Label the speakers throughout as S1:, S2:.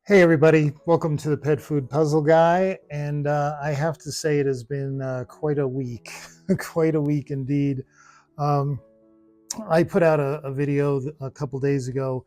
S1: Hey everybody, welcome to the Pet Food Puzzle Guy. And I have to say it has been quite a week, quite a week indeed. Um, I put out a video a couple days ago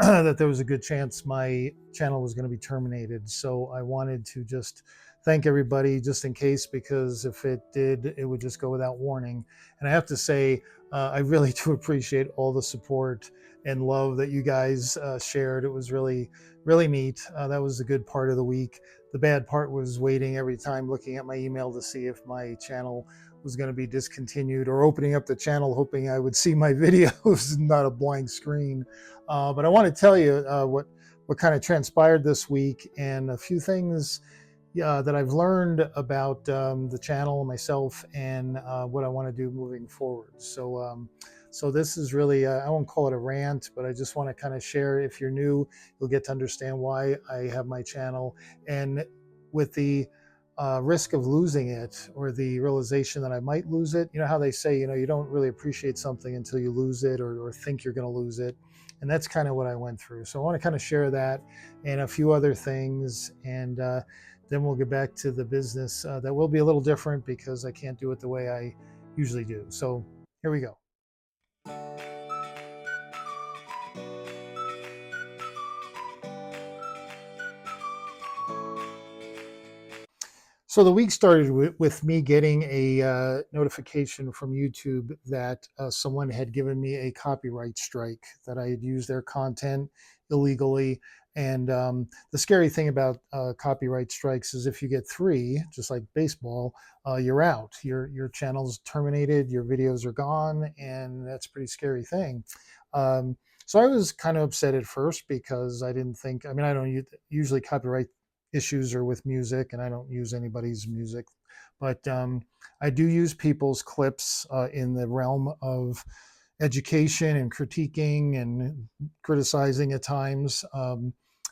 S1: that there was a good chance my channel was going to be terminated. So I wanted to just thank everybody just in case, because if it did, it would just go without warning. And I have to say, I really do appreciate all the support and love that you guys shared. It was really, really neat. That was a good part of the week. The bad part was waiting every time, looking at my email to see if my channel was going to be discontinued, or opening up the channel hoping I would see my videos, not a blank screen. But I want to tell you what kind of transpired this week, and a few things that I've learned about the channel and myself, and what I want to do moving forward. So this is really, I won't call it a rant, but I just want to kind of share. If you're new, you'll get to understand why I have my channel. And with the risk of losing it, or the realization that I might lose it, you know how they say, you don't really appreciate something until you lose it, or think you're going to lose it. And that's kind of what I went through. So I want to kind of share that and a few other things. And then we'll get back to the business. That will be a little different because I can't do it the way I usually do. So here we go. So the week started with me getting a notification from YouTube that someone had given me a copyright strike, that I had used their content illegally. And the scary thing about copyright strikes is if you get three, just like baseball, you're out. Your channel's terminated, your videos are gone, and that's a pretty scary thing. So I was kind of upset at first because I didn't think, I mean, I don't usually copyright issues are with music, and I don't use anybody's music, but I do use people's clips in the realm of education and critiquing and criticizing at times.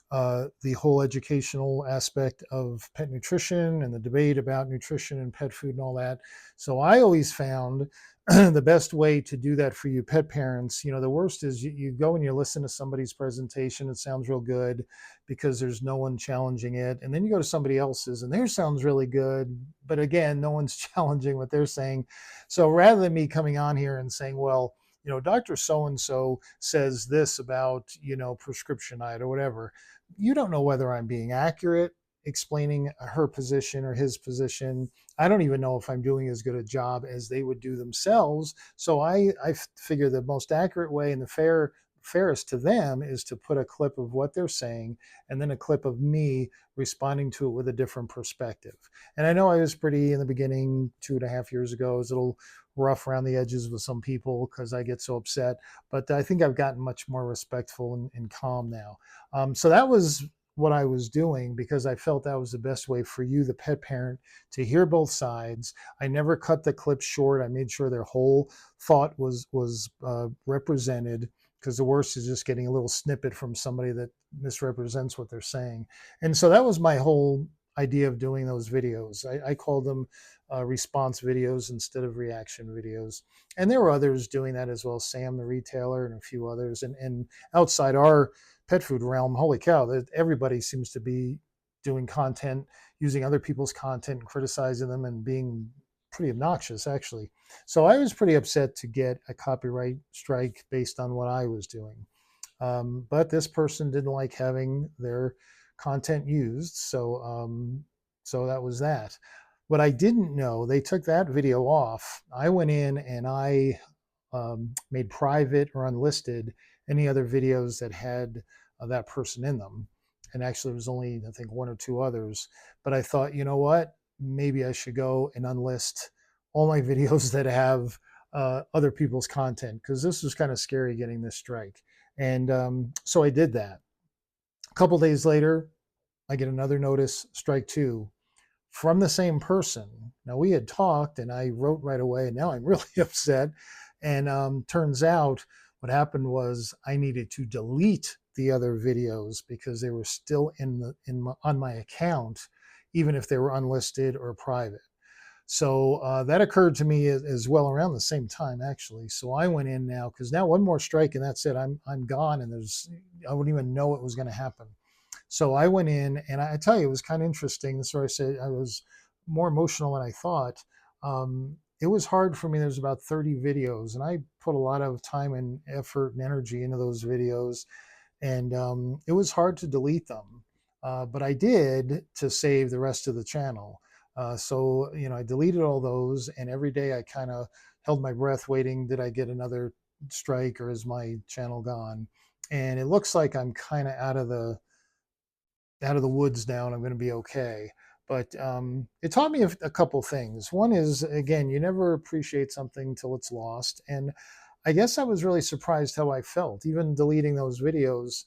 S1: The whole educational aspect of pet nutrition and the debate about nutrition and pet food and all that. So I always found the best way to do that for you pet parents, the worst is you go and you listen to somebody's presentation. It sounds real good because there's no one challenging it. And then you go to somebody else's and theirs sounds really good. But again, no one's challenging what they're saying. So rather than me coming on here and saying, well, Dr. So-and-so says this about, prescriptionite or whatever, you don't know whether I'm being accurate explaining her position or his position. I don't even know if I'm doing as good a job as they would do themselves. So I figure the most accurate way and the fairest to them is to put a clip of what they're saying, and then a clip of me responding to it with a different perspective. And I know I was pretty in the beginning, 2.5 years ago, I was a little rough around the edges with some people because I get so upset. But I think I've gotten much more respectful and calm now. So that was what I was doing because I felt that was the best way for you, the pet parent, to hear both sides. I never cut the clip short. I made sure their whole thought was represented, because the worst is just getting a little snippet from somebody that misrepresents what they're saying. And so that was my whole idea of doing those videos. I called them response videos instead of reaction videos. And there were others doing that as well, Sam the retailer and a few others. And outside our pet food realm, holy cow, that everybody seems to be doing content, using other people's content and criticizing them and being pretty obnoxious, actually. So I was pretty upset to get a copyright strike based on what I was doing. But this person didn't like having their content used, so that was that. What I didn't know, they took that video off. I went in and I made private or unlisted any other videos that had that person in them. And actually, it was only, I think, one or two others. But I thought, you know what? Maybe I should go and unlist all my videos that have other people's content, because this was kind of scary getting this strike. And so I did that. A couple days later, I get another notice, strike two, from the same person. Now, we had talked and I wrote right away, and now I'm really upset. And turns out what happened was I needed to delete the other videos because they were still on my account, even if they were unlisted or private. So that occurred to me as well around the same time, actually. So I went in now, because now one more strike and that's it. I'm gone, and I wouldn't even know it was going to happen. So I went in, and I tell you, it was kind of interesting. That's where I said I was more emotional than I thought. It was hard for me. There's about 30 videos, and I put a lot of time and effort and energy into those videos, and it was hard to delete them. But I did to save the rest of the channel. So I deleted all those, and every day I kind of held my breath, waiting. Did I get another strike, or is my channel gone? And it looks like I'm kind of out of the woods now, and I'm going to be okay. But it taught me a couple things. One is, again, you never appreciate something till it's lost. And I guess I was really surprised how I felt, even deleting those videos.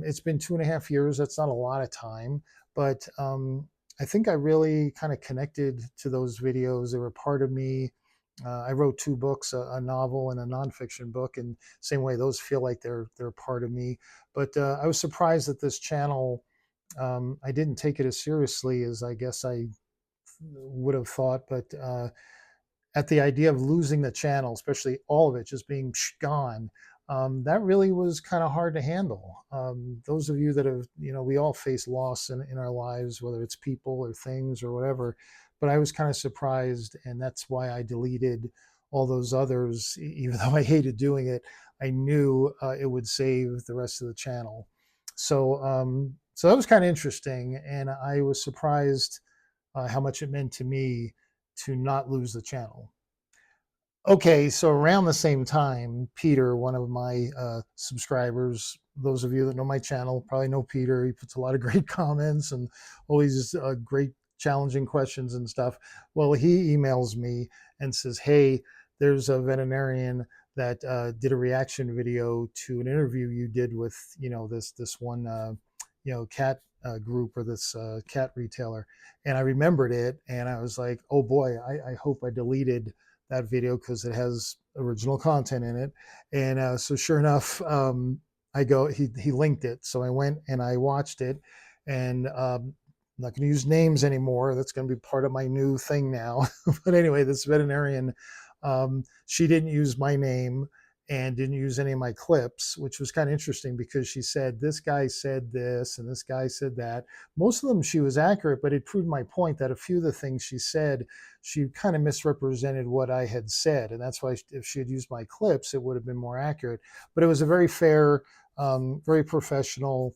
S1: It's been 2.5 years. That's not a lot of time, but I think I really kind of connected to those videos. They were part of me. I wrote two books, a novel and a nonfiction book, and same way, those feel like they're part of me. But I was surprised that this channel, I didn't take it as seriously as I guess I would have thought. But at the idea of losing the channel, especially all of it just being gone, that really was kind of hard to handle. Those of you that have, we all face loss in our lives, whether it's people or things or whatever. But I was kind of surprised, and that's why I deleted all those others, even though I hated doing it. I knew it would save the rest of the channel. So that was kind of interesting, and I was surprised how much it meant to me to not lose the channel. Okay, so around the same time, Peter, one of my subscribers, those of you that know my channel probably know Peter. He puts a lot of great comments and always great challenging questions and stuff. Well, he emails me and says, "Hey, there's a veterinarian that did a reaction video to an interview you did with, this one, cat group, or this cat retailer." And I remembered it, and I was like, "Oh boy, I hope I deleted that video because it has original content in it." And so sure enough, he linked it. So I went and I watched it, and I'm not going to use names anymore. That's going to be part of my new thing now. But anyway, this veterinarian, she didn't use my name and didn't use any of my clips, which was kind of interesting because she said, this guy said this and this guy said that. Most of them she was accurate, but it proved my point that a few of the things she said, she kind of misrepresented what I had said. And that's why if she had used my clips, it would have been more accurate. But it was a very fair, very professional.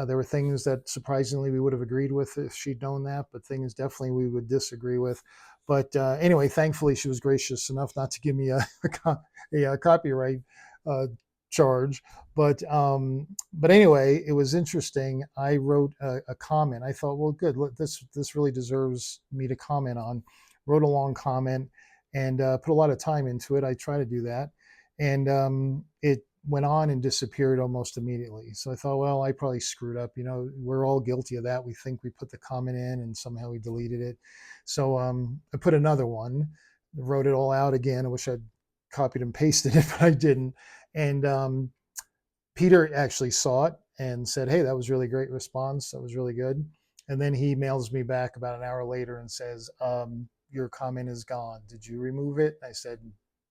S1: There were things that surprisingly we would have agreed with if she'd known that, but things definitely we would disagree with. But anyway, thankfully she was gracious enough not to give me a copyright uh, charge. But anyway, it was interesting. I wrote a comment. I thought, well, good. This really deserves me to comment on. Wrote a long comment and put a lot of time into it. I try to do that, and it went on and disappeared almost immediately. So I thought, well, I probably screwed up. We're all guilty of that. We think we put the comment in and somehow we deleted it. So I put another one, wrote it all out again. I wish I'd copied and pasted it, but I didn't. And Peter actually saw it and said, "Hey, that was really great response. That was really good." And then he mails me back about an hour later and says, "Your comment is gone. Did you remove it?" I said,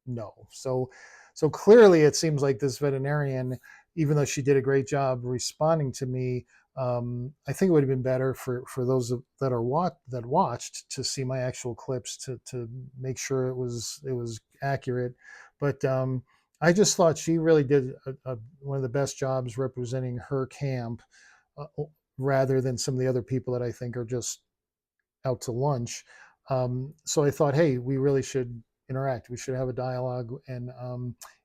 S1: "No." So clearly, it seems like this veterinarian, even though she did a great job responding to me, I think it would have been better for those that watched to see my actual clips to make sure it was accurate. But I just thought she really did one of the best jobs representing her camp, uh, rather than some of the other people that I think are just out to lunch. So I thought, hey, we really should interact. We should have a dialogue. And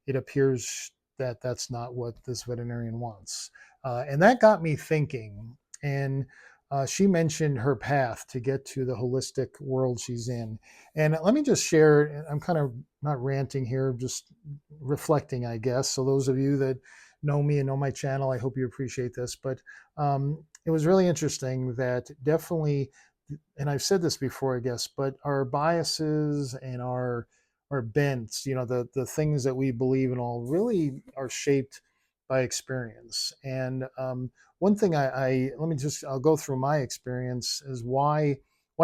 S1: it appears that that's not what this veterinarian wants. And that got me thinking. And she mentioned her path to get to the holistic world she's in. And let me just share, I'm kind of not ranting here, just reflecting, I guess. So those of you that know me and know my channel, I hope you appreciate this. But it was really interesting that definitely, and I've said this before, I guess, but our biases and our bents, the things that we believe in all really are shaped by experience. And one thing I'll go through my experience is why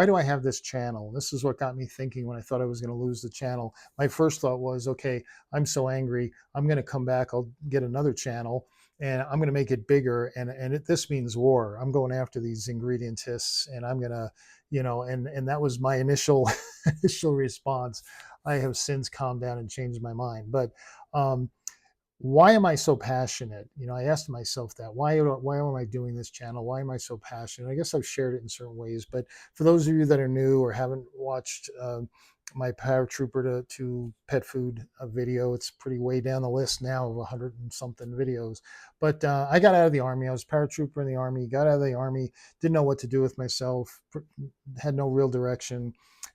S1: do I have this channel? This is what got me thinking when I thought I was going to lose the channel. My first thought was, okay, I'm so angry, I'm going to come back, I'll get another channel. and I'm going to make it bigger. This means war. I'm going after these ingredientists, and I'm going to, and that was my initial initial response. I have since calmed down and changed my mind. But um, why am I so passionate? I asked myself that. Why am I doing this channel? Why am I so passionate? I guess I've shared it in certain ways, but for those of you that are new or haven't watched my paratrooper to pet food video, it's pretty way down the list now of 100 and something videos. But I got out of the army. I was paratrooper in the army. Got out of the army. Didn't know what to do with myself. Had no real direction.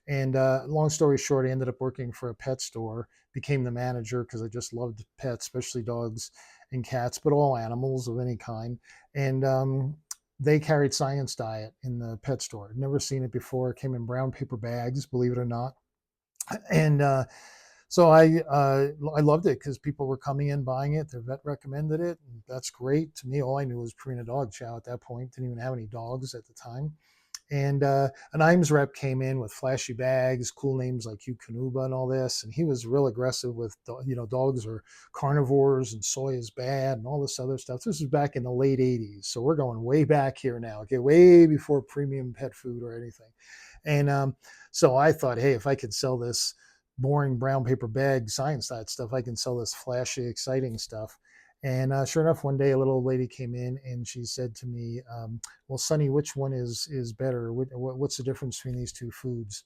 S1: And long story short, I ended up working for a pet store, became the manager because I just loved pets, especially dogs and cats, but all animals of any kind. And they carried Science Diet in the pet store. I'd never seen it before. It came in brown paper bags, believe it or not. And so I loved it because people were coming in buying it. Their vet recommended it. And that's great. To me, all I knew was Purina Dog Chow at that point. Didn't even have any dogs at the time. And an IMS rep came in with flashy bags, cool names like Eukanuba and all this. And he was real aggressive with, dogs are carnivores and soy is bad and all this other stuff. This was back in the late 80s. So we're going way back here now, okay, way before premium pet food or anything. And so I thought, hey, if I could sell this boring brown paper bag Science Diet stuff, I can sell this flashy, exciting stuff. And sure enough, one day a little old lady came in and she said to me, "Well, Sonny, which one is better? What's the difference between these two foods?"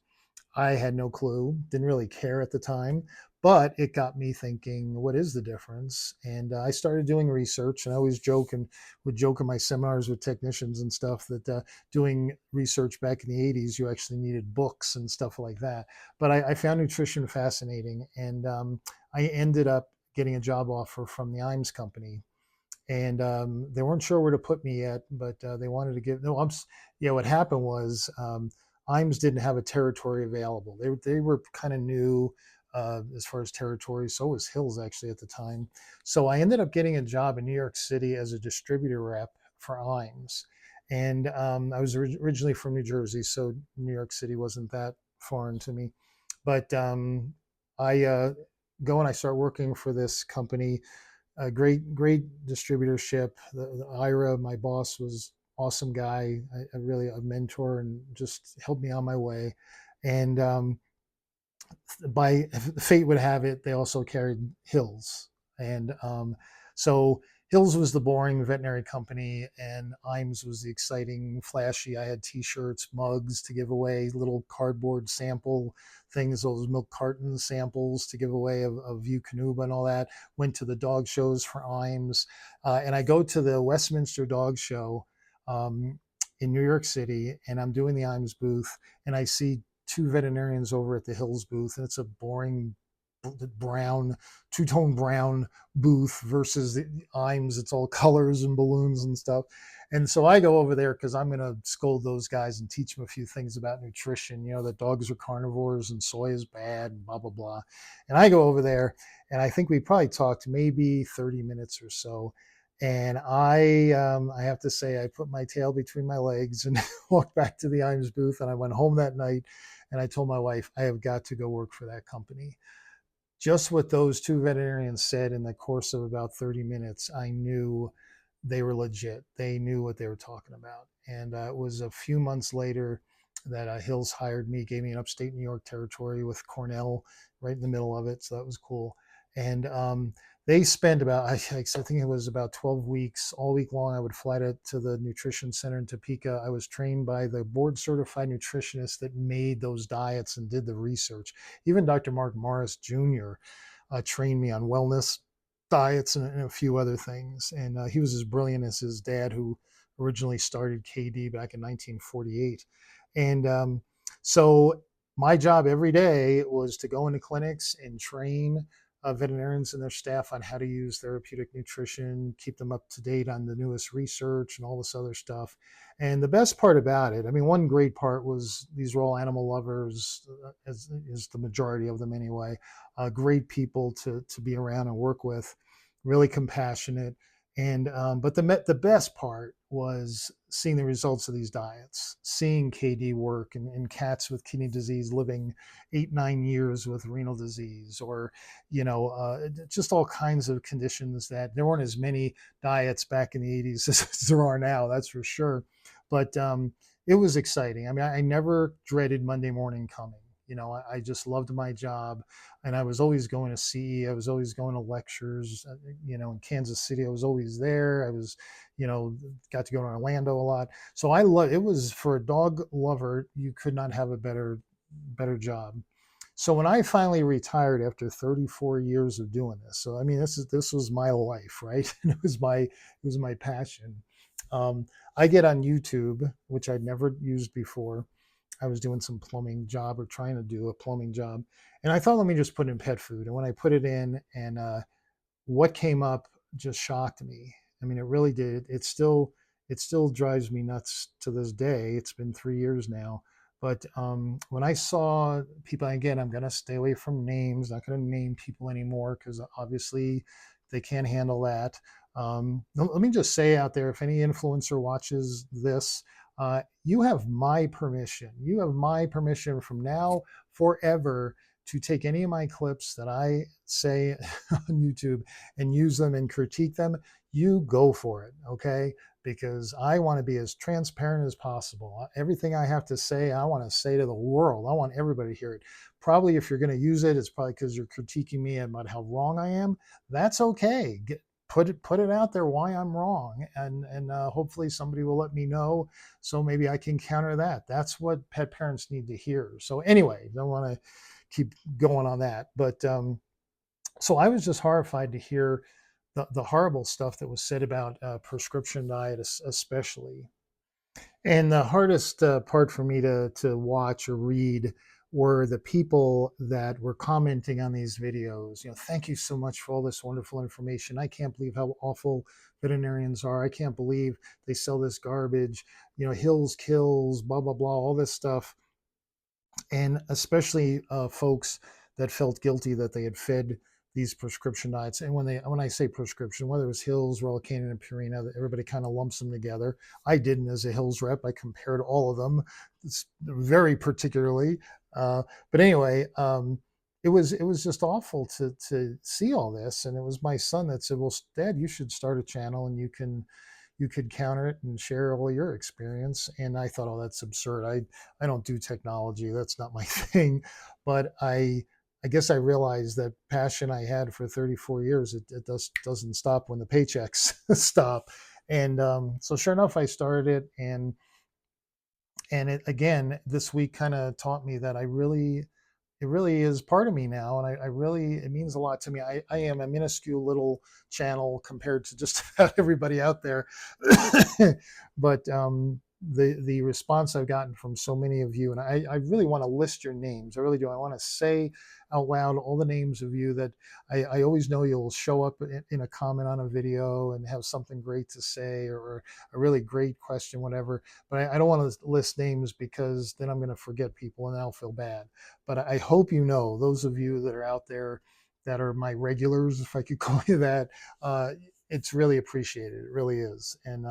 S1: I had no clue, didn't really care at the time, but it got me thinking, what is the difference? And I started doing research, and I always would joke in my seminars with technicians and stuff that doing research back in the 80s, you actually needed books and stuff like that. But I found nutrition fascinating, and I ended up getting a job offer from the IMS company, and they weren't sure where to put me yet, but they wanted to give. No, yeah. What happened was IMS didn't have a territory available. They were kind of new as far as territory. So was Hills actually at the time. So I ended up getting a job in New York City as a distributor rep for IMS, and I was originally from New Jersey, so New York City wasn't that foreign to me. But I go and I start working for this company, a great distributorship. The Ira, my boss, was awesome guy, really a mentor, and just helped me on my way. And by fate would have it, they also carried Hills, and so Hills was the boring veterinary company, and IMS was the exciting, flashy. I had T-shirts, mugs to give away, little cardboard sample things, those milk carton samples to give away of Eukanuba and all that. Went to the dog shows for IMS, and I go to the Westminster Dog Show in New York City, and I'm doing the IMS booth, and I see two veterinarians over at the Hills booth, and it's a boring brown, two-tone brown booth versus the IMS. It's all colors and balloons and stuff. And so I go over there because I'm going to scold those guys and teach them a few things about nutrition, that dogs are carnivores and soy is bad and blah, blah, blah. And I go over there, and I think we probably talked maybe 30 minutes or so. And I have to say, I put my tail between my legs and walked back to the IMS booth. And I went home that night, and I told my wife, I have got to go work for that company. Just what those two veterinarians said in the course of about 30 minutes, I knew they were legit. They knew what they were talking about. And it was a few months later that Hills hired me, gave me an upstate New York territory with Cornell right in the middle of it. So that was cool. And they spent about, I think it was about 12 weeks, all week long. I would fly to the nutrition center in Topeka. I was trained by the board certified nutritionist that made those diets and did the research. Even Dr. Mark Morris Jr. Trained me on wellness diets and a few other things. And he was as brilliant as his dad, who originally started KD back in 1948. And so my job every day was to go into clinics and train veterinarians and their staff on how to use therapeutic nutrition, keep them up to date on the newest research and all this other stuff. And the best part about it, I mean, one great part was these were all animal lovers, as is the majority of them anyway. Great people to be around and work with, really compassionate. And but the best part was seeing the results of these diets, seeing KD work in cats with kidney disease living 8 9 years with renal disease, or just all kinds of conditions that there weren't as many diets back in the 80s as there are now. That's for sure. But it was exciting. I mean, I never dreaded Monday morning coming. I just loved my job, and I was always going to see. I was always going to lectures. In Kansas City, I was always there. I was, got to go to Orlando a lot. So I love it. Was for a dog lover, you could not have a better job. So when I finally retired after 34 years of doing this, so I mean, this was my life, right? And it was my passion. I get on YouTube, which I'd never used before. I was doing some plumbing job, or trying to do a plumbing job, and I thought, let me just put in pet food. And when I put it in, and what came up just shocked me. I mean, it really did. It still drives me nuts to this day. It's been 3 years now. But when I saw people, again, I'm going to stay away from names, not going to name people anymore, because obviously they can't handle that. Let me just say out there, if any influencer watches this, you have my permission. You have my permission from now forever to take any of my clips that I say on YouTube and use them and critique them. You go for it, okay? Because I want to be as transparent as possible. Everything I have to say, I want to say to the world. I want everybody to hear it. Probably if you're going to use it, it's probably because you're critiquing me about how wrong I am. That's okay. Put it out there why I'm wrong, and hopefully somebody will let me know, so maybe I can counter that. That's what pet parents need to hear. So anyway, don't want to keep going on that, but so I was just horrified to hear the horrible stuff that was said about prescription diet, especially. And the hardest part for me to watch or read were the people that were commenting on these videos. Thank you so much for all this wonderful information. I can't believe how awful veterinarians are. I can't believe they sell this garbage. Hills kills, blah blah blah, all this stuff. And especially folks that felt guilty that they had fed these prescription diets. And when I say prescription, whether it was Hills, Roaccutane, and Purina, everybody kind of lumps them together. I didn't, as a Hills rep. I compared all of them very particularly. But anyway, it was just awful to see all this. And it was my son that said, "Well, Dad, you should start a channel, and you could counter it and share all your experience." And I thought, oh, that's absurd. I don't do technology. That's not my thing. But I guess I realized that passion I had for 34 years, it doesn't stop when the paychecks stop. And so sure enough, I started it, and it again this week kind of taught me that it really is part of me now, and I really, it means a lot to me. I am a minuscule little channel compared to just about everybody out there. But the response I've gotten from so many of you, and I really want to list your names. I really do. I want to say out loud all the names of you that I always know you'll show up in a comment on a video and have something great to say, or a really great question, whatever. But I don't want to list names, because then I'm going to forget people and I'll feel bad. But I hope those of you that are out there that are my regulars, if I could call you that, it's really appreciated. It really is. And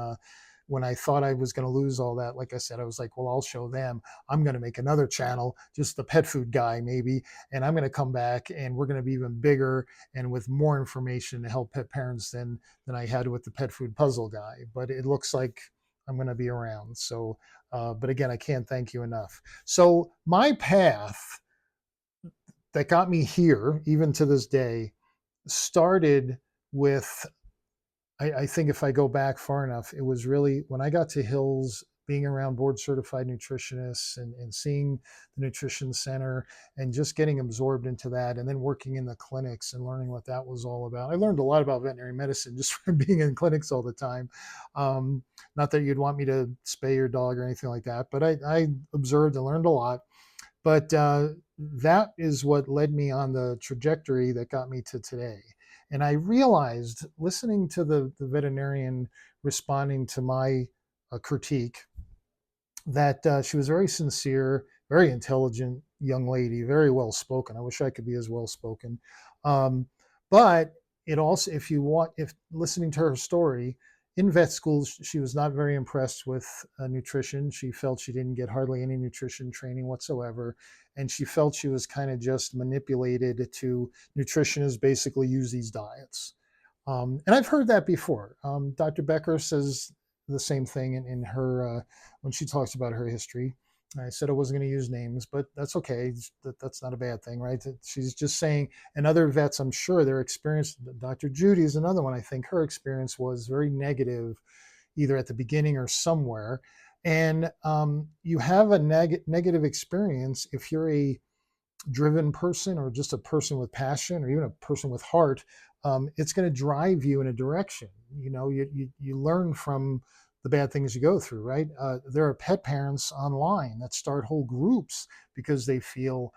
S1: when I thought I was going to lose all that, like I said, I was like, well, I'll show them. I'm going to make another channel, just the pet food guy, maybe. And I'm going to come back, and we're going to be even bigger and with more information to help pet parents than I had with the pet food puzzle guy. But it looks like I'm going to be around. So, but again, I can't thank you enough. So my path that got me here, even to this day, started with, I think if I go back far enough, it was really when I got to Hills, being around board certified nutritionists, and seeing the nutrition center, and just getting absorbed into that, and then working in the clinics and learning what that was all about. I learned a lot about veterinary medicine just from being in clinics all the time. Not that you'd want me to spay your dog or anything like that, but I observed and learned a lot. But that is what led me on the trajectory that got me to today. And I realized, listening to the veterinarian responding to my critique, that she was very sincere, very intelligent young lady, very well spoken. I wish I could be as well spoken. But it also, if listening to her story, in vet school, she was not very impressed with nutrition. She felt she didn't get hardly any nutrition training whatsoever. And she felt she was kind of just manipulated to nutritionists basically use these diets. And I've heard that before. Dr. Becker says the same thing in her when she talks about her history. I said I wasn't going to use names, but that's okay. That's not a bad thing, right? She's just saying, and other vets, I'm sure their experience, Dr. Judy is another one. I think her experience was very negative, either at the beginning or somewhere. And you have a negative experience if you're a driven person or just a person with passion or even a person with heart. It's going to drive you in a direction. You learn from the bad things you go through, right? There are pet parents online that start whole groups because they feel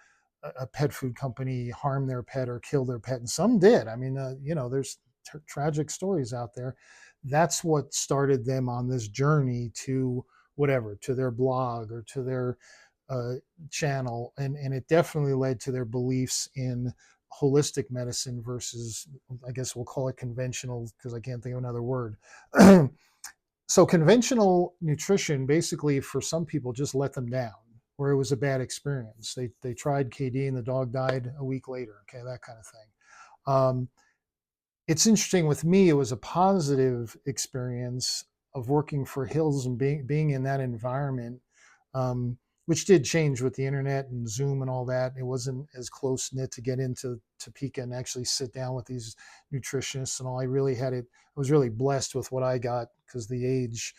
S1: a pet food company harmed their pet or killed their pet, and some did. I mean, there's tragic stories out there. That's what started them on this journey to whatever, to their blog or to their uh, channel, and it definitely led to their beliefs in holistic medicine versus, I guess we'll call it conventional because I can't think of another word. So conventional nutrition basically for some people just let them down, or it was a bad experience. They tried KD and the dog died a week later. Okay, that kind of thing. It's interesting with me. It was a positive experience of working for Hills and being in that environment, which did change with the internet and Zoom and all that. It wasn't as close knit to get into Topeka and actually sit down with these nutritionists and all. I really had it. I was really blessed with what I got because the age,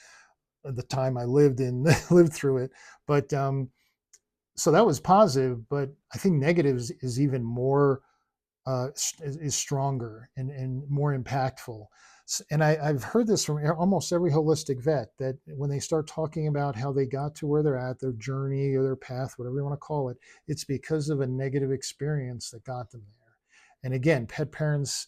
S1: the time I lived in, lived through it. But so that was positive. But I think negatives is even more is stronger and more impactful. And I've heard this from almost every holistic vet that when they start talking about how they got to where they're at, their journey or their path, whatever you want to call it, it's because of a negative experience that got them there. And again, pet parents,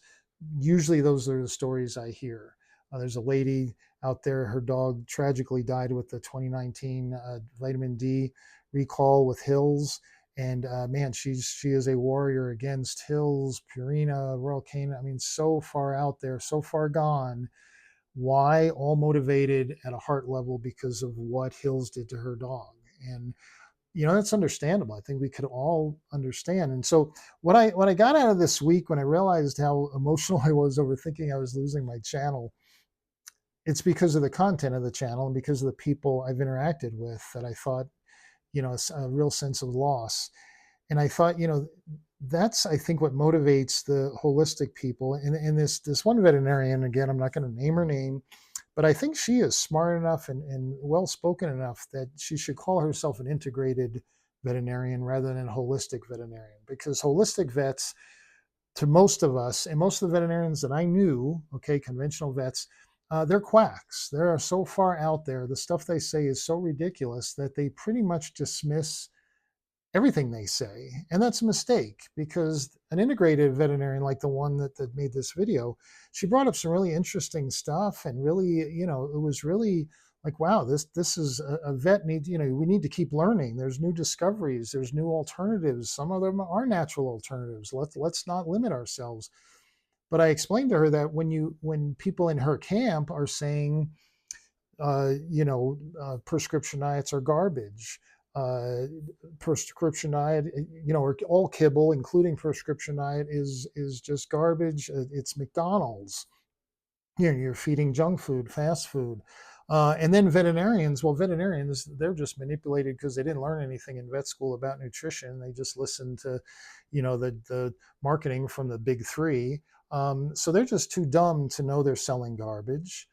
S1: usually those are the stories I hear. There's a lady out there, her dog tragically died with the 2019 vitamin D recall with Hills, and man, she is a warrior against Hills, Purina, Royal Canin. I mean, so far out there, so far gone. Why? All motivated at a heart level because of what Hills did to her dog. And that's understandable. I think we could all understand. And so what I got out of this week when I realized how emotional I was over thinking I was losing my channel, it's because of the content of the channel and because of the people I've interacted with that I thought, a real sense of loss. And I thought, that's I think what motivates the holistic people. And this one veterinarian, again, I'm not going to name her name, but I think she is smart enough and well spoken enough that she should call herself an integrated veterinarian rather than a holistic veterinarian, because holistic vets, to most of us and most of the veterinarians that I knew, okay, conventional vets, they're quacks. They're so far out there. The stuff they say is so ridiculous that they pretty much dismiss everything they say. And that's a mistake, because an integrated veterinarian like the one that made this video, she brought up some really interesting stuff, and really, it was really like, wow, this is a vet needs, we need to keep learning. There's new discoveries, there's new alternatives. Some of them are natural alternatives. Let's not limit ourselves. But I explained to her that when people in her camp are saying prescription diets are garbage. Uh, Prescription diet, or all kibble, including prescription diet, is just garbage. It's McDonald's. You're feeding junk food, fast food. And then veterinarians, they're just manipulated because they didn't learn anything in vet school about nutrition. They just listened to, the marketing from the big three. So they're just too dumb to know they're selling garbage.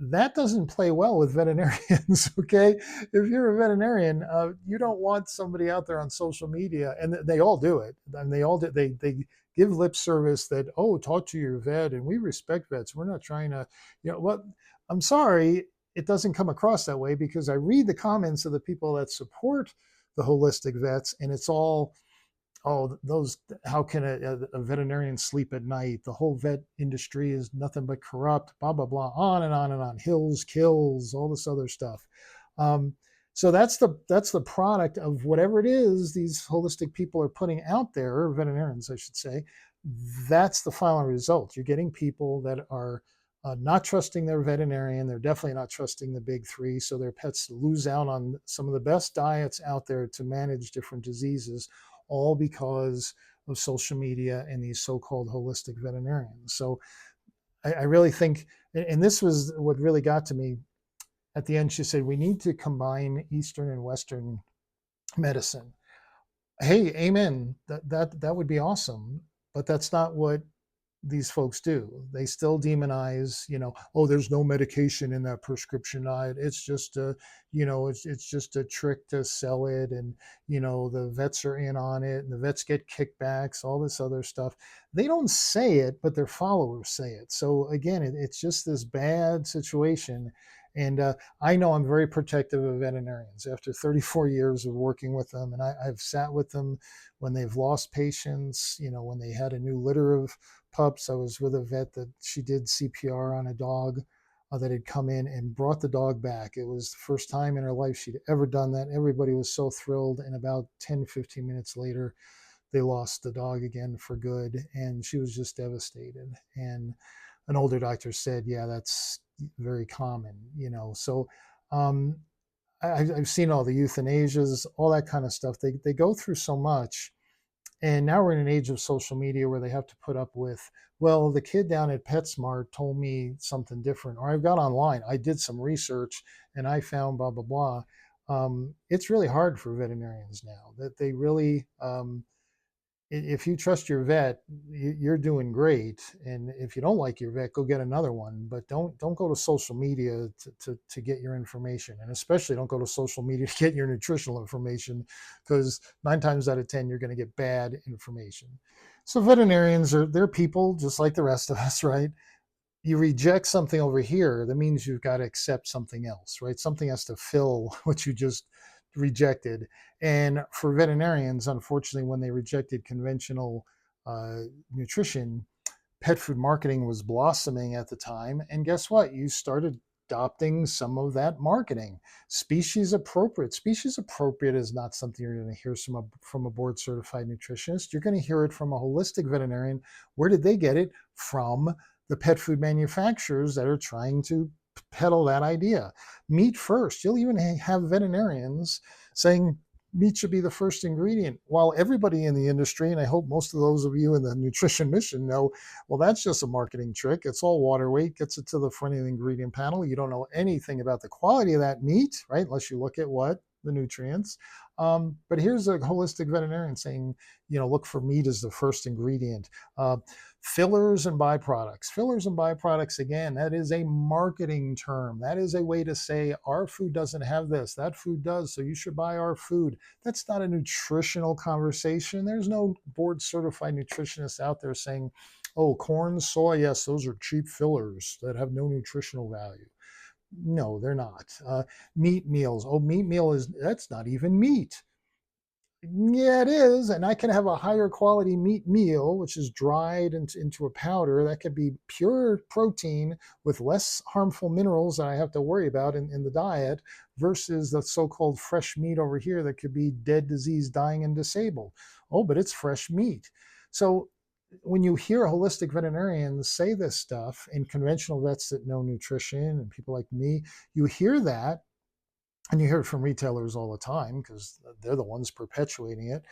S1: That doesn't play well with veterinarians. Okay, if you're a veterinarian, you don't want somebody out there on social media, and they all do it, and they all do, they give lip service that, oh, talk to your vet, and we respect vets, we're not trying to, what, I'm sorry, it doesn't come across that way, because I read the comments of the people that support the holistic vets, and it's all, oh, those, how can a veterinarian sleep at night? The whole vet industry is nothing but corrupt, blah, blah, blah, on and on and on. Hills, kills, all this other stuff. So that's the product of whatever it is these holistic people are putting out there, or veterinarians, I should say. That's the final result. You're getting people that are not trusting their veterinarian. They're definitely not trusting the big three. So their pets lose out on some of the best diets out there to manage different diseases, all because of social media and these so-called holistic veterinarians. So I really think, and this was what really got to me at the end. She said, we need to combine Eastern and Western medicine. Hey, amen. That would be awesome. But that's not what these folks do. They still demonize, oh, there's no medication in that prescription diet. It's just a, it's just a trick to sell it. And, the vets are in on it and the vets get kickbacks, all this other stuff. They don't say it, but their followers say it. So again, it's just this bad situation. And I know I'm very protective of veterinarians after 34 years of working with them. And I've sat with them when they've lost patients, when they had a new litter of pups. I was with a vet that she did CPR on a dog that had come in and brought the dog back. It was the first time in her life she'd ever done that. Everybody was so thrilled. And about 10, 15 minutes later, they lost the dog again for good. And she was just devastated. And an older doctor said, yeah, that's very common, So um, I've seen all the euthanasias, all that kind of stuff. They go through so much, and now we're in an age of social media where they have to put up with, well, the kid down at PetSmart told me something different, or I've got online, I did some research and I found blah, blah, blah. It's really hard for veterinarians now that they really, if you trust your vet, you're doing great. And if you don't like your vet, go get another one. But don't go to social media to get your information, and especially don't go to social media to get your nutritional information, because 9 times out of 10 you're going to get bad information. So veterinarians they're people just like the rest of us, right? You reject something over here, that means you've got to accept something else, right? Something has to fill what you just rejected. And for veterinarians, unfortunately, when they rejected conventional nutrition, pet food marketing was blossoming at the time. And guess what? You started adopting some of that marketing. Species appropriate. Species appropriate is not something you're going to hear from a board certified nutritionist. You're going to hear it from a holistic veterinarian. Where did they get it? From the pet food manufacturers that are trying to peddle that idea. Meat first. You'll even have veterinarians saying meat should be the first ingredient, while everybody in the industry, and I hope most of those of you in the nutrition mission know, well, that's just a marketing trick. It's all water weight, gets it to the front of the ingredient panel. You don't know anything about the quality of that meat, right? Unless you look at what the nutrients. But here's a holistic veterinarian saying, look for meat as the first ingredient. Fillers and byproducts. Fillers and byproducts, again, that is a marketing term. That is a way to say our food doesn't have this, that food does, so you should buy our food. That's not a nutritional conversation. There's no board certified nutritionist out there saying, oh, corn, soy, yes, those are cheap fillers that have no nutritional value. No, they're not. Meat meals. Oh, meat meal that's not even meat. Yeah, it is. And I can have a higher quality meat meal, which is dried into a powder that could be pure protein with less harmful minerals that I have to worry about in the diet, versus the so called fresh meat over here that could be dead, diseased, dying, and disabled. Oh, but it's fresh meat. So when you hear holistic veterinarians say this stuff, and conventional vets that know nutrition and people like me, you hear that, and you hear it from retailers all the time because they're the ones perpetuating it.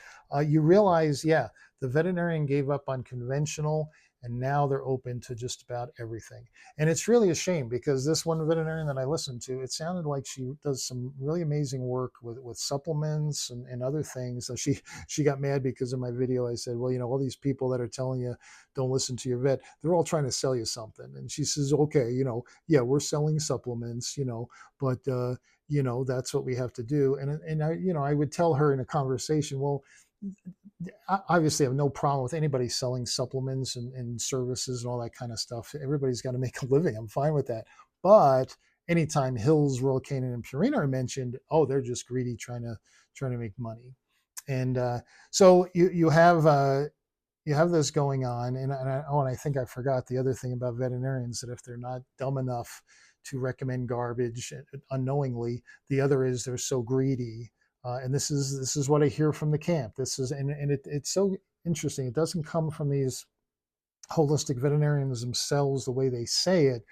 S1: You realize, yeah, the veterinarian gave up on conventional, and now they're open to just about everything. And it's really a shame, because this one veterinarian that I listened to, it sounded like she does some really amazing work with supplements and other things. So she got mad because in my video I said, well, all these people that are telling you don't listen to your vet, they're all trying to sell you something. And she says, okay, yeah, we're selling supplements, but that's what we have to do. And I would tell her in a conversation, well, I obviously have no problem with anybody selling supplements and services and all that kind of stuff. Everybody's got to make a living. I'm fine with that. But anytime Hills, Royal Canin, and Purina are mentioned, oh, they're just greedy, trying to make money. And so you have this going on, and I think I forgot the other thing about veterinarians, that if they're not dumb enough to recommend garbage unknowingly, the other is they're so greedy. And this is what I hear from the camp. This is, and it's so interesting. It doesn't come from these holistic veterinarians themselves, the way they say it,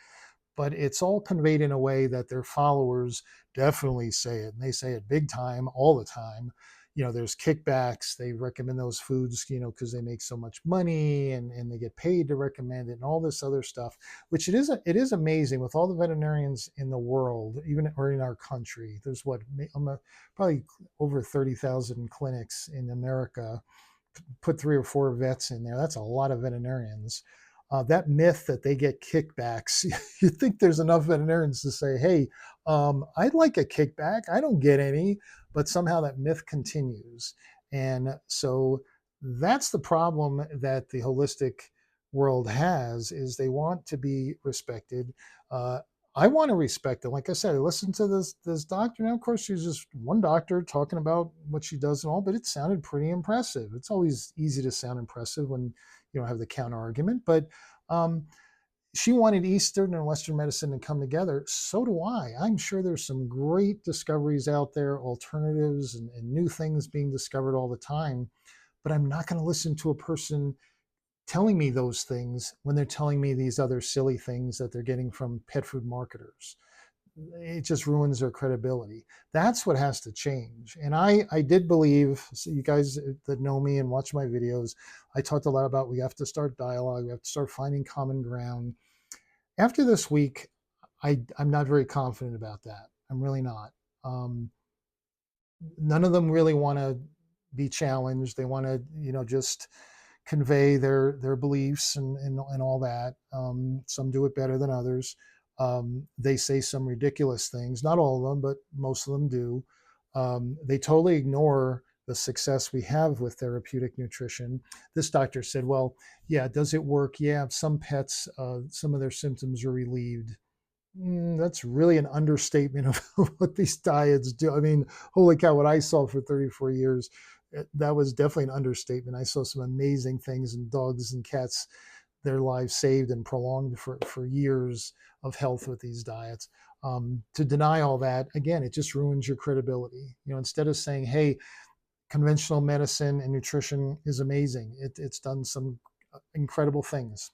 S1: but it's all conveyed in a way that their followers definitely say it, and they say it big time all the time. There's kickbacks. They recommend those foods, because they make so much money, and they get paid to recommend it, and all this other stuff. Which it is amazing with all the veterinarians in the world, even or in our country. There's probably over 30,000 clinics in America. Put 3 or 4 vets in there. That's a lot of veterinarians. That myth that they get kickbacks, you think there's enough veterinarians to say, hey, I'd like a kickback. I don't get any, but somehow that myth continues. And so that's the problem that the holistic world has, is they want to be respected. Uh, I want to respect it. Like I said, I listened to this doctor. Now, of course, she's just one doctor talking about what she does and all, but it sounded pretty impressive. It's always easy to sound impressive when you don't have the counter argument. But um, she wanted Eastern and Western medicine to come together. So do I. I'm sure there's some great discoveries out there, alternatives and new things being discovered all the time. But I'm not going to listen to a person telling me those things when they're telling me these other silly things that they're getting from pet food marketers. It just ruins their credibility. That's what has to change. And I did believe, so you guys that know me and watch my videos, I talked a lot about we have to start dialogue, we have to start finding common ground. After this week, I'm not very confident about that. I'm really not. Um, None of them really want to be challenged. They want to, just convey their beliefs and all that. Some do it better than others. They say some ridiculous things. Not all of them, but most of them do. They totally ignore the success we have with therapeutic nutrition. This doctor said, well, yeah, does it work? Yeah, some pets, some of their symptoms are relieved. That's really an understatement of what these diets do. I mean, holy cow, what I saw for 34 years, that was definitely an understatement. I saw some amazing things in dogs and cats, their lives saved and prolonged for years of health with these diets. To deny all that, again, it just ruins your credibility. Instead of saying, hey, conventional medicine and nutrition is amazing, it's done some incredible things.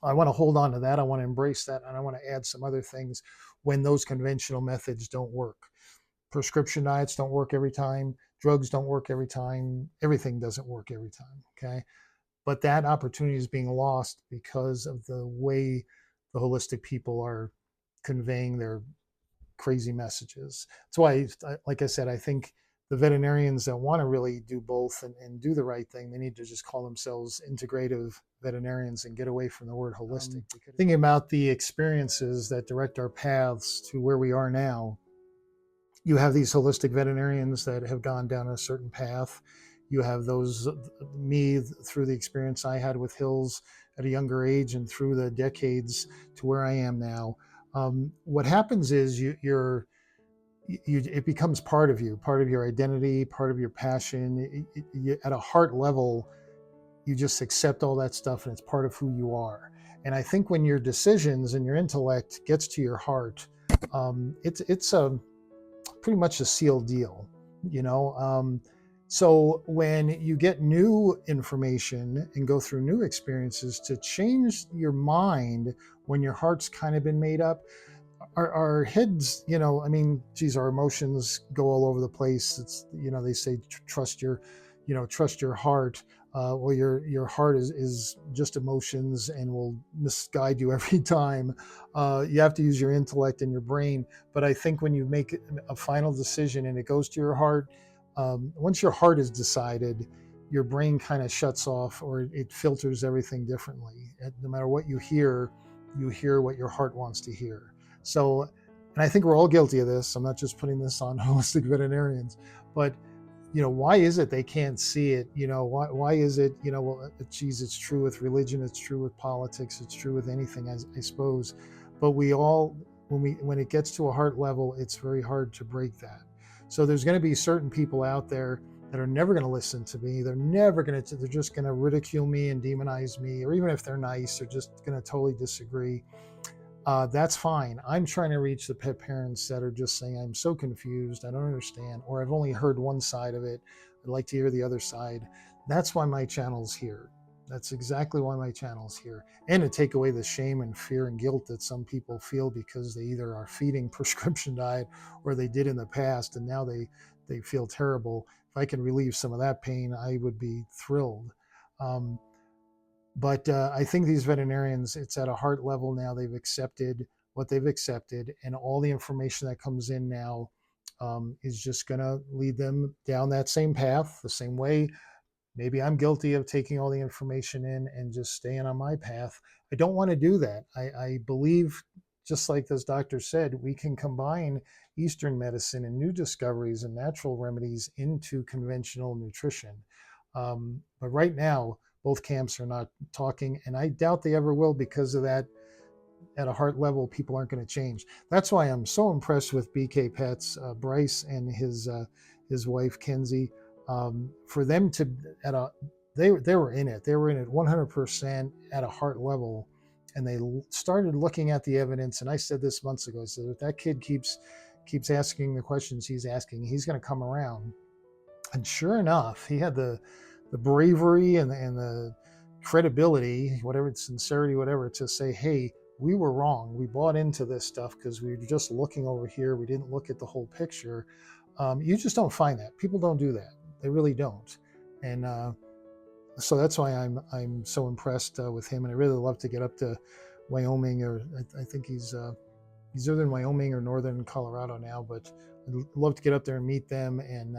S1: I want to hold on to that. I want to embrace that. And I want to add some other things when those conventional methods don't work. Prescription diets don't work every time. Drugs don't work every time. Everything doesn't work every time. Okay. But that opportunity is being lost because of the way the holistic people are conveying their crazy messages. That's why, like I said, I think the veterinarians that want to really do both and do the right thing, they need to just call themselves integrative veterinarians and get away from the word holistic. Thinking about the experiences that direct our paths to where we are now, you have these holistic veterinarians that have gone down a certain path. You have those, me, through the experience I had with Hills at a younger age and through the decades to where I am now. What happens is it becomes part of you, part of your identity, part of your passion. At a heart level, you just accept all that stuff and it's part of who you are. And I think when your decisions and your intellect gets to your heart, it's a pretty much a sealed deal, you know. So when you get new information and go through new experiences, to change your mind when your heart's kind of been made up, our heads, I mean, geez, our emotions go all over the place. It's, they say trust your heart. Well, your heart is just emotions and will misguide you every time. You have to use your intellect and your brain. But I think when you make a final decision and it goes to your heart, once your heart is decided, your brain kind of shuts off, or it filters everything differently. No matter what you hear what your heart wants to hear. So, and I think we're all guilty of this. I'm not just putting this on holistic veterinarians, but why is it they can't see it? Why is it, well, geez, it's true with religion, it's true with politics, it's true with anything, I suppose. But we all, when it gets to a heart level, it's very hard to break that. So there's going to be certain people out there that are never going to listen to me. They're just going to ridicule me and demonize me, or even if they're nice, they're just going to totally disagree. That's fine. I'm trying to reach the pet parents that are just saying, I'm so confused, I don't understand, or I've only heard one side of it, I'd like to hear the other side. That's why my channel's here. That's exactly why my channel's here. And to take away the shame and fear and guilt that some people feel because they either are feeding prescription diet or they did in the past and now they feel terrible. If I can relieve some of that pain, I would be thrilled. Um, but I think these veterinarians, it's at a heart level now. They've accepted what they've accepted, and all the information that comes in now is just going to lead them down that same path, the same way. Maybe I'm guilty of taking all the information in and just staying on my path. I don't want to do that. I believe, just like this doctor said, we can combine Eastern medicine and new discoveries and natural remedies into conventional nutrition. But right now, both camps are not talking, and I doubt they ever will because of that. At a heart level, people aren't going to change. That's why I'm so impressed with BK Pets, Bryce and his wife Kenzie. For them to at a they were in it. They were in it 100% at a heart level, and they started looking at the evidence. And I said this months ago. I said if that kid keeps asking the questions he's asking, he's going to come around. And sure enough, he had the bravery and the credibility, whatever, sincerity, whatever, to say, hey, we were wrong. We bought into this stuff because we were just looking over here. We didn't look at the whole picture. You just don't find that. People don't do that. They really don't. And so that's why I'm so impressed with him. And I really love to get up to Wyoming, or I think he's either in Wyoming or northern Colorado now. But I'd love to get up there and meet them and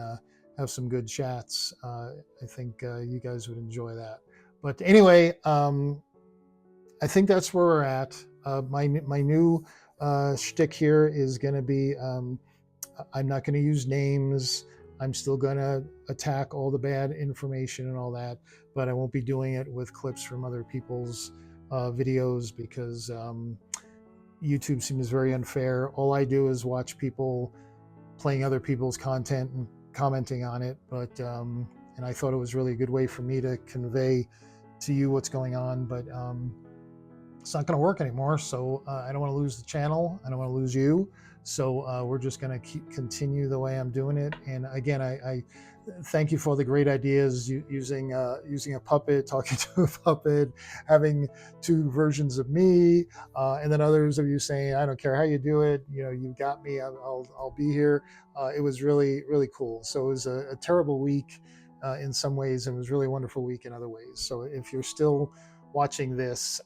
S1: have some good chats. I think you guys would enjoy that. But anyway, I think that's where we're at. My new shtick here is going to be I'm not going to use names. I'm still going to attack all the bad information and all that, but I won't be doing it with clips from other people's videos because YouTube seems very unfair. All I do is watch people playing other people's content and commenting on it. But and I thought it was really a good way for me to convey to you what's going on. But it's not going to work anymore. So I don't want to lose the channel. I don't want to lose you. So we're just going to continue the way I'm doing it. And again, I thank you for all the great ideas using a puppet, talking to a puppet, having two versions of me, and then others of you saying, I don't care how you do it. You know, you got me. I'll be here. It was really, really cool. So it was a terrible week in some ways, and it was a really wonderful week in other ways. So if you're still watching this,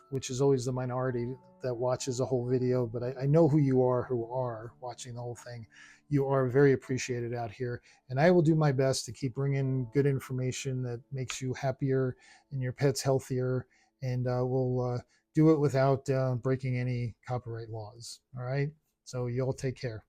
S1: which is always the minority that watches a whole video, but I know who you are watching the whole thing. You are very appreciated out here, and I will do my best to keep bringing good information that makes you happier and your pets healthier, and we'll do it without breaking any copyright laws. All right, so you all take care.